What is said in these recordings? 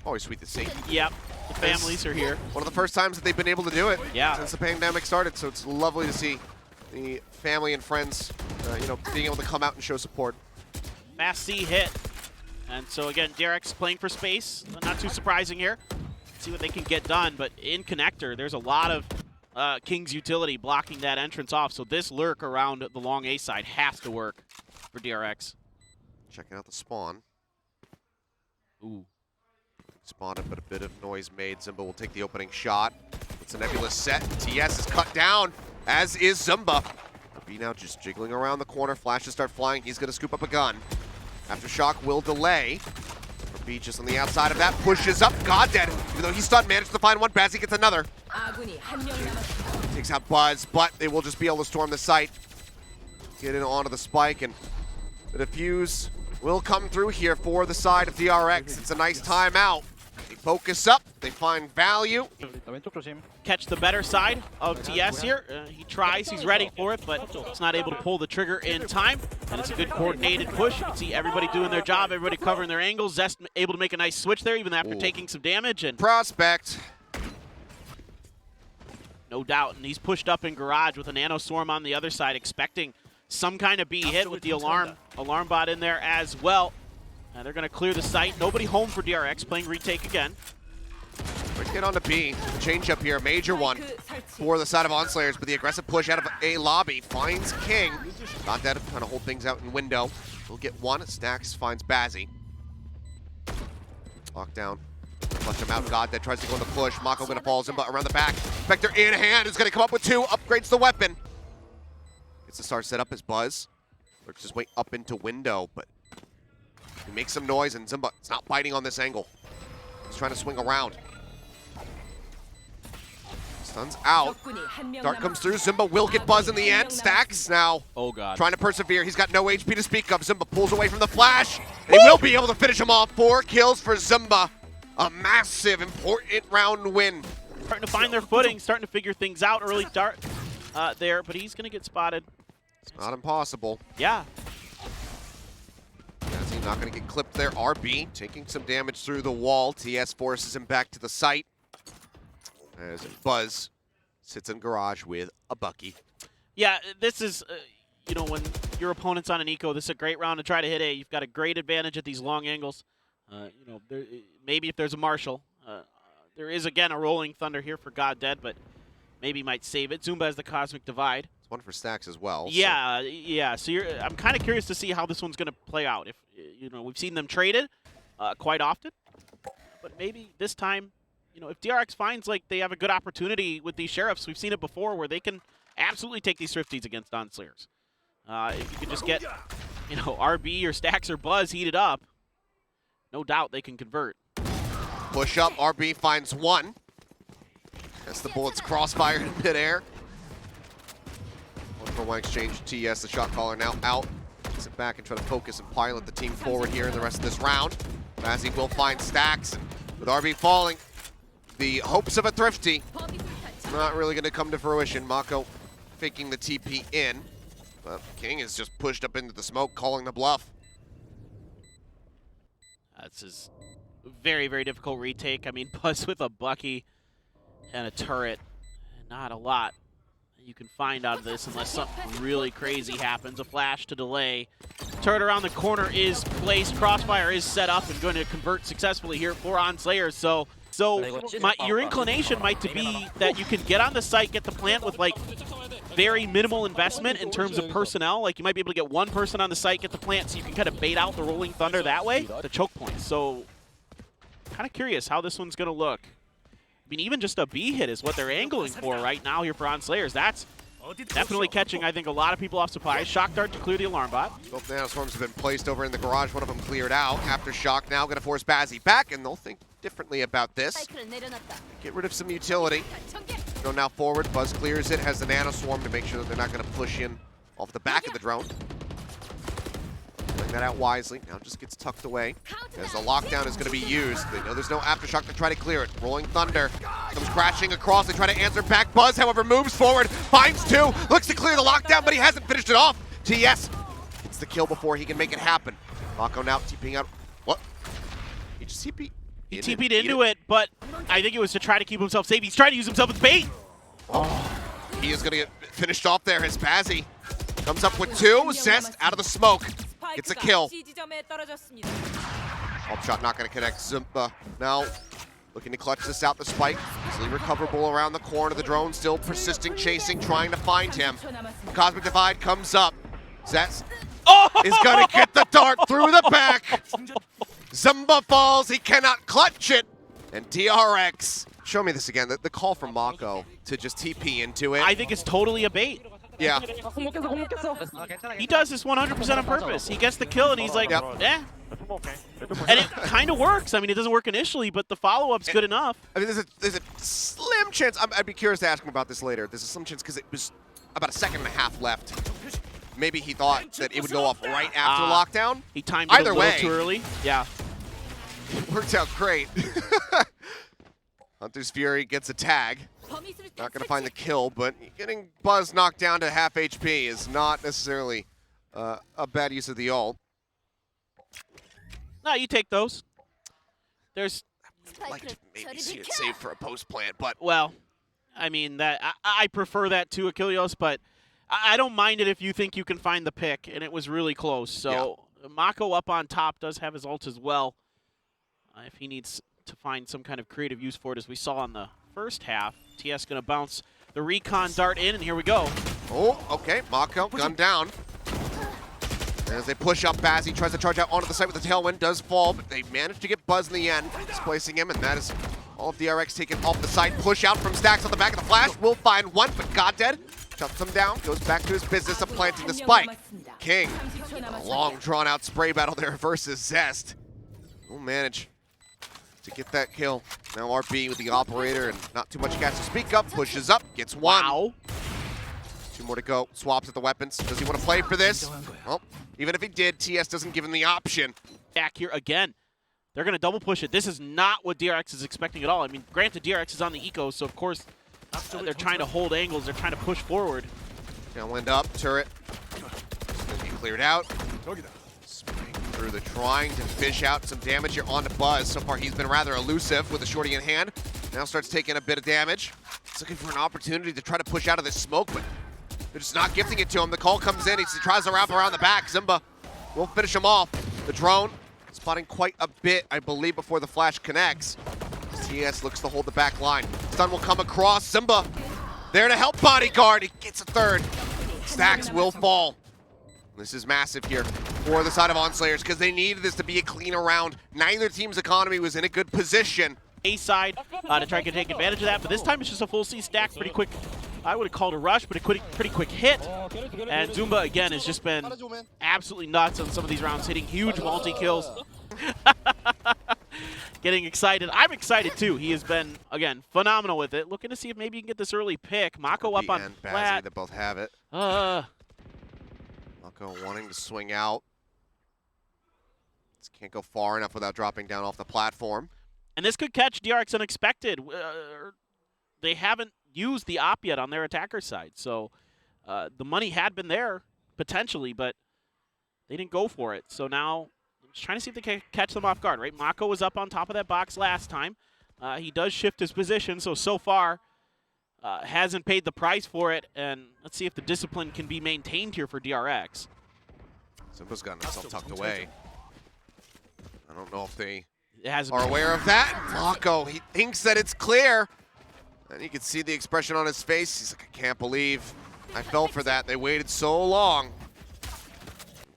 Always sweet to see. Yep, the families are here. One of the first times that they've been able to do it since the pandemic started, so it's lovely to see the family and friends, being able to come out and show support. Fast C hit. And so again, DRX playing for space. Not too surprising here. See what they can get done, but in connector, there's a lot of King's utility blocking that entrance off, so this lurk around the long A side has to work for DRX. Checking out the spawn. Ooh. Spotted, but a bit of noise made. Zimba will take the opening shot. It's a nebulous set. TS is cut down, as is Zimba. B now just jiggling around the corner. Flashes start flying. He's going to scoop up a gun. Aftershock will delay. B just on the outside of that. Pushes up. Goddead, even though he's stunned, managed to find one. Bazzi gets another. Takes out Buzz, but they will just be able to storm the site. Get in onto the spike, and the defuse will come through here for the side of DRX. It's a nice timeout. They focus up, they find value. Catch the better side of TS here. He tries, he's ready for it, but it's not able to pull the trigger in time. And it's a good coordinated push. You can see everybody doing their job, everybody covering their angles. Zest able to make a nice switch there, even after taking some damage. And Prospect. no doubt, and he's pushed up in garage with a nano swarm on the other side, expecting some kind of B hit with the alarm bot in there as well. And they're going to clear the site. Nobody home for DRX, playing retake again. Let's get on to B. The change up here, major one for the side of Onslayers, but the aggressive push out of A lobby finds King. Not dead, trying to hold things out in window. We'll get one. Stacks finds Bazzi. Lockdown. Flush him out. Goddead tries to go in the push. Mako going to fall Zimba around the back. Spectre in hand is going to come up with two. Upgrades the weapon. Gets the star set up as Buzz. Works his way up into window, but he makes some noise, and Zimba is not biting on this angle. He's trying to swing around. Stun's out. Dart comes through. Zimba will get Buzz in the end. Stacks now trying to persevere. He's got no HP to speak of. Zimba pulls away from the flash. They will be able to finish him off. 4 kills for Zimba. A massive, important round win. Starting to find their footing, starting to figure things out. Early Dart there, but he's going to get spotted. It's not impossible. Yeah. He's not going to get clipped there. RB taking some damage through the wall. TS forces him back to the site. As Buzz sits in garage with a Bucky. Yeah, this is, when your opponent's on an eco, this is a great round to try to hit A. You've got a great advantage at these long angles. Maybe if there's a Marshall. There is, again, a Rolling Thunder here for Goddead, but maybe might save it. Zumba has the Cosmic Divide. It's one for Stacks as well. Yeah, yeah. So I'm kind of curious to see how this one's going to play out. If we've seen them traded quite often, but maybe this time, if DRX finds like they have a good opportunity with these sheriffs, we've seen it before where they can absolutely take these Thrifties against Onslayers. If you can just get, RB or Stacks or Buzz heated up, no doubt they can convert. Push up, RB finds one. As the bullets crossfire in midair. 1-for-1 exchange. TS, the shot caller, now out. Sit back and try to focus and pilot the team forward here in the rest of this round. Bazzi will find Stacks. And with RB falling, the hopes of a Thrifty not really going to come to fruition. Mako faking the TP in. But King is just pushed up into the smoke, calling the bluff. This is very, very difficult retake. I mean, Buzz with a Bucky and a turret, not a lot you can find out of this unless something really crazy happens. A flash to delay. Turret around the corner is placed. Crossfire is set up and going to convert successfully here for Onslayers. So your inclination might to be that you can get on the site, get the plant with like very minimal investment in terms of personnel. Like you might be able to get one person on the site, get the plant, so you can kind of bait out the Rolling Thunder that way. The choke point. So kind of curious how this one's going to look. I mean, even just a B hit is what they're angling for right now here for Onslayers. That's definitely catching, I think, a lot of people off surprise. Shock Dart to clear the alarm bot. Both nanoswarms have been placed over in the garage. One of them cleared out. Aftershock now going to force Bazzi back, and they'll think differently about this. Get rid of some utility. Go now forward. Buzz clears it, has the nanoswarm to make sure that they're not going to push in off the back of the drone. Playing that out wisely. Now just gets tucked away as the lockdown is going to be used. They know there's no Aftershock to try to clear it. Rolling Thunder comes crashing across. They try to answer back. Buzz, however, moves forward, finds two, looks to clear the lockdown, but he hasn't finished it off. TS gets the kill before he can make it happen. Mako now TPing out. What? He just TP? He TP'd into it, but I think it was to try to keep himself safe. He's trying to use himself as bait. Oh, he is going to get finished off there as Bazzi comes up with 2. Zest out of the smoke. Gets a kill. Pulp shot not going to connect. Zumba now looking to clutch this out. The spike easily recoverable around the corner. The drone still persisting, chasing, trying to find him. Cosmic Divide comes up. Zest is going to get the dart through the back. Zumba falls. He cannot clutch it. And DRX. Show me this again. The call from Mako to just TP into it. I think it's totally a bait. Yeah. He does this 100% on purpose. He gets the kill and he's like, Yep. eh. And it kind of works. I mean, it doesn't work initially, but the follow-up's good enough. I mean, there's a slim chance. I'd be curious to ask him about this later. There's a slim chance because it was about a second and a half left. Maybe he thought that it would go off right after lockdown. He timed it Either a little way, too early. Yeah. It worked out great. Hunter's Fury gets a tag. Not going to find the kill, but getting Buzz knocked down to half HP is not necessarily a bad use of the ult. No, you take those. There's... I'd like to maybe see it saved for a post plant, but... Well, I mean, that I prefer that to Achilles, but I don't mind it if you think you can find the pick, and it was really close. So yeah. Mako up on top does have his ult as well. If he needs to find some kind of creative use for it, as we saw in the first half. TS going to bounce the recon dart in, and here we go. Oh, okay. Mako gunned down. As they push up, Bazzi tries to charge out onto the site with the tailwind, does fall, but they manage to get Buzz in the end, displacing him, and that is all of DRX taken off the site. Push out from Stacks on the back of the flash, will find one, but Goddead shuts him down, goes back to his business of planting the spike. King, a long drawn-out spray battle there versus Zest. Will manage to get that kill. Now RB with the operator, and not too much gas to speak of, pushes up, gets one. Wow. 2 more to go, swaps at the weapons. Does he want to play for this? Well, even if he did, TS doesn't give him the option. Back here again. They're going to double push it. This is not what DRX is expecting at all. I mean, granted, DRX is on the eco, so of course they're trying to hold angles. They're trying to push forward. Downwind up, turret. Going to be cleared out. Spring through the trying to fish out some damage here onto Buzz. So far, he's been rather elusive with the shorty in hand. Now starts taking a bit of damage. He's looking for an opportunity to try to push out of this smoke, but they're just not gifting it to him. The call comes in. He tries to wrap around the back. Zimba will finish him off. The drone spotting quite a bit, I believe, before the flash connects. TS looks to hold the back line. Stun will come across. Zimba there to help bodyguard. He gets a third. Stacks will fall. This is massive here for the side of ONSlayers because they needed this to be a clean round. Neither team's economy was in a good position. A side to try to take advantage of that, but this time it's just a full C stack, pretty quick. I would have called a rush, but a pretty quick hit. And Zumba, again, has just been absolutely nuts on some of these rounds, hitting huge multi-kills. Getting excited. I'm excited, too. He has been, again, phenomenal with it. Looking to see if maybe you can get this early pick. Mako up on flat. They both have it. Mako wanting to swing out. Just can't go far enough without dropping down off the platform. And this could catch DRX unexpected. They haven't used the op yet on their attacker side, so the money had been there potentially, but they didn't go for it. So now I'm just trying to see if they can catch them off guard, right? Mako was up on top of that box last time. He does shift his position, so far hasn't paid the price for it, and let's see if the discipline can be maintained here for DRX. Zimba's gotten himself tucked away. I don't know if they are aware of that. Mako, he thinks that it's clear. And you can see the expression on his face. He's like, I can't believe I fell for that. They waited so long.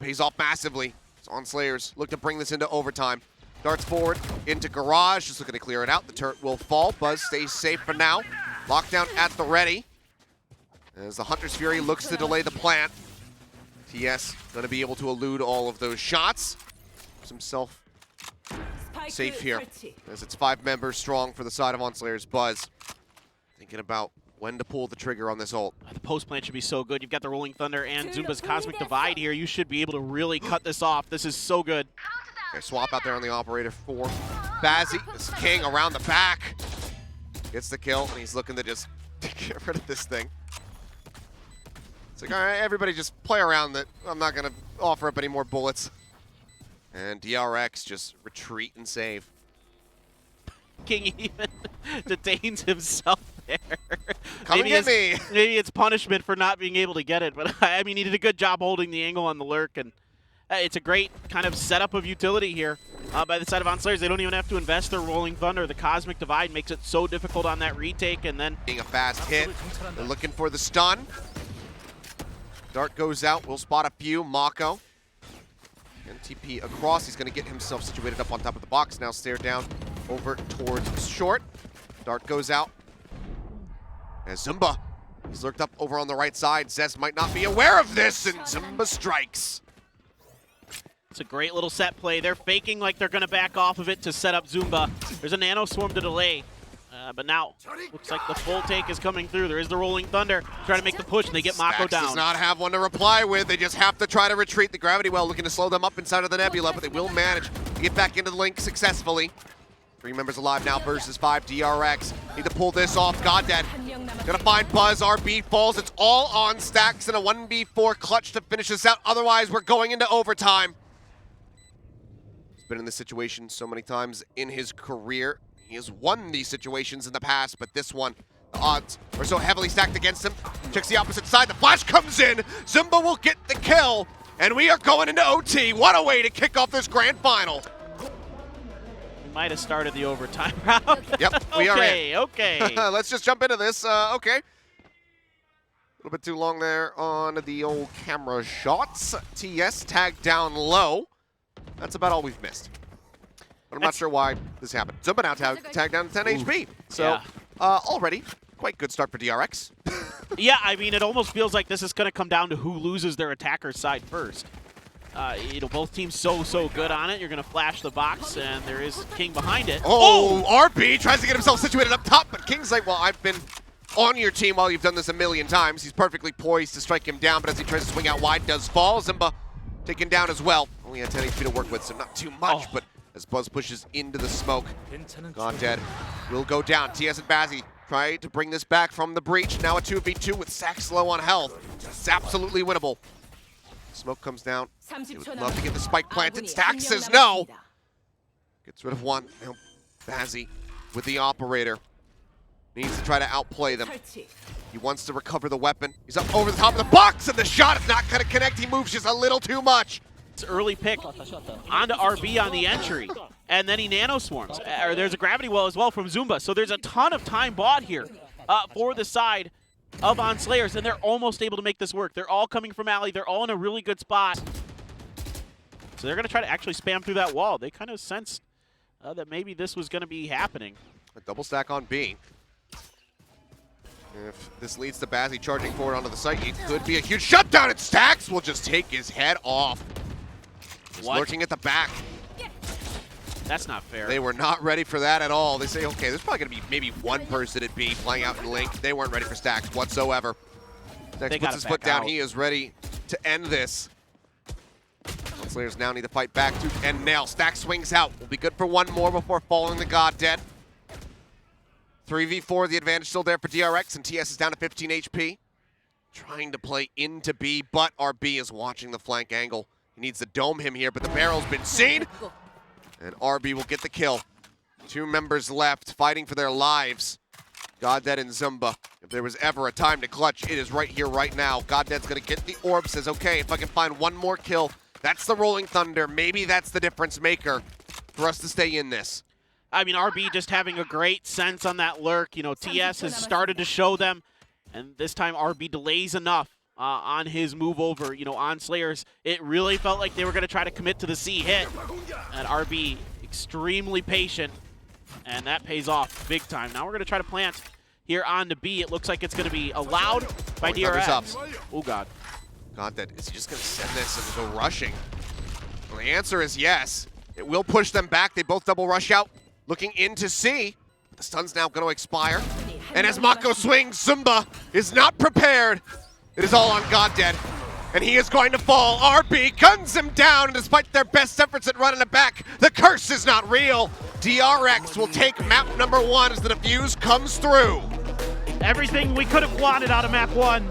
Pays off massively. ONSlayers look to bring this into overtime. Darts forward into Garage. Just looking to clear it out. The turret will fall. Buzz stays safe for now. Lockdown at the ready. As the Hunter's Fury looks to delay the plant. TS going to be able to elude all of those shots. Keeps himself safe here. As it's 5 members strong for the side of ONSlayers. Buzz thinking about when to pull the trigger on this ult. The post plant should be so good. You've got the Rolling Thunder and Zumba's Cosmic Divide here. You should be able to really cut this off. This is so good. Okay, swap out there on the operator for Bazzi. This is King around the back. Gets the kill, and he's looking to just get rid of this thing. It's like, all right, everybody just play around that. I'm not going to offer up any more bullets. And DRX just retreat and save. Viking even detains himself there. Come get me. Maybe it's punishment for not being able to get it, but I mean, he did a good job holding the angle on the lurk, and it's a great kind of setup of utility here by the side of ONSlayers. They don't even have to invest their Rolling Thunder. The Cosmic Divide makes it so difficult on that retake, and then being a fast hit. They're looking for the stun. Dart goes out. We'll spot a few. Mako. NTP across. He's going to get himself situated up on top of the box. Now stare down over towards short. Dart goes out. As Zumba, he's lurked up over on the right side. Zez might not be aware of this, and Zumba strikes. It's a great little set play. They're faking like they're going to back off of it to set up Zumba. There's a Nano Swarm to delay. But now, looks like the full take is coming through. There is the Rolling Thunder trying to make the push, and they get Mako down. Does not have one to reply with. They just have to try to retreat. The Gravity Well looking to slow them up inside of the Nebula, but they will manage to get back into the link successfully. 3 members alive now versus 5. DRX need to pull this off. Goddead gonna find Buzz. RB falls. It's all on Stacks and a 1v4 clutch to finish this out. Otherwise, we're going into overtime. He's been in this situation so many times in his career. He has won these situations in the past, but this one, the odds are so heavily stacked against him. Checks the opposite side. The flash comes in. Zumba will get the kill, and we are going into OT. What a way to kick off this grand final. We might have started the overtime round. Yep, we are in. Okay. Let's just jump into this. Okay. A little bit too long there on the old camera shots. TS tagged down low. That's about all we've missed. But I'm not sure why this happened. Zumba now tagged down to 10 HP. So yeah. Already, quite good start for DRX. Yeah, I mean, it almost feels like this is going to come down to who loses their attacker's side first. Both teams so good on it. You're going to flash the box, and there is King behind it. Oh, RB tries to get himself situated up top, but King's like, well, I've been on your team while you've done this a million times. He's perfectly poised to strike him down, but as he tries to swing out wide, does fall. Zumba taken down as well. Only had 10 HP to work with, so not too much, but as Buzz pushes into the smoke, Goddead will go down. TS and Bazzi try to bring this back from the breach. Now a 2v2 with Sax low on health. It's absolutely winnable. Smoke comes down. He would love to get the spike planted. Stax says no. Gets rid of one. Now Bazzi with the operator. Needs to try to outplay them. He wants to recover the weapon. He's up over the top of the box, and the shot is not going to connect. He moves just a little too much. Early pick onto RB on the entry, and then he nano swarms. There's a Gravity Well as well from Zumba, so there's a ton of time bought here for the side of ONSlayers, and they're almost able to make this work. They're all coming from alley. They're all in a really good spot. So they're going to try to actually spam through that wall. They kind of sensed that maybe this was going to be happening. A double stack on B. If this leads to Bazzi charging forward onto the site, it could be a huge shutdown, and Stacks will just take his head off. He's lurking at the back. That's not fair. They were not ready for that at all. They say, okay, there's probably going to be maybe one person at B playing out in Link. They weren't ready for Stacks whatsoever. Stacks puts his foot down. He is ready to end this. Slayers now need to fight back to end nail. Stacks swings out. Will be good for one more before falling the Goddead. 3v4, the advantage still there for DRX, and TS is down to 15 HP. Trying to play into B, but RB is watching the flank angle. He needs to dome him here, but the barrel's been seen. And RB will get the kill. 2 members left fighting for their lives. Goddead and Zumba. If there was ever a time to clutch, it is right here, right now. Goddead's gonna get the orb, says, okay, if I can find one more kill, that's the Rolling Thunder. Maybe that's the difference maker for us to stay in this. I mean, RB just having a great sense on that lurk. You know, TS has started to show them, and this time RB delays enough on his move over, ONSlayers. It really felt like they were going to try to commit to the C hit, and RB extremely patient, and that pays off big time. Now we're going to try to plant here on to B. It looks like it's going to be allowed by DRX. Oh, God. Goddead, is he just going to send this and go rushing? Well, the answer is yes. It will push them back. They both double rush out, looking into C. The stun's now going to expire. And as Mako swings, Zumba is not prepared. It is all on Goddead, and he is going to fall. RB guns him down, and despite their best efforts at running it back, the curse is not real. DRX will take map number 1 as the defuse comes through. Everything we could have wanted out of map 1.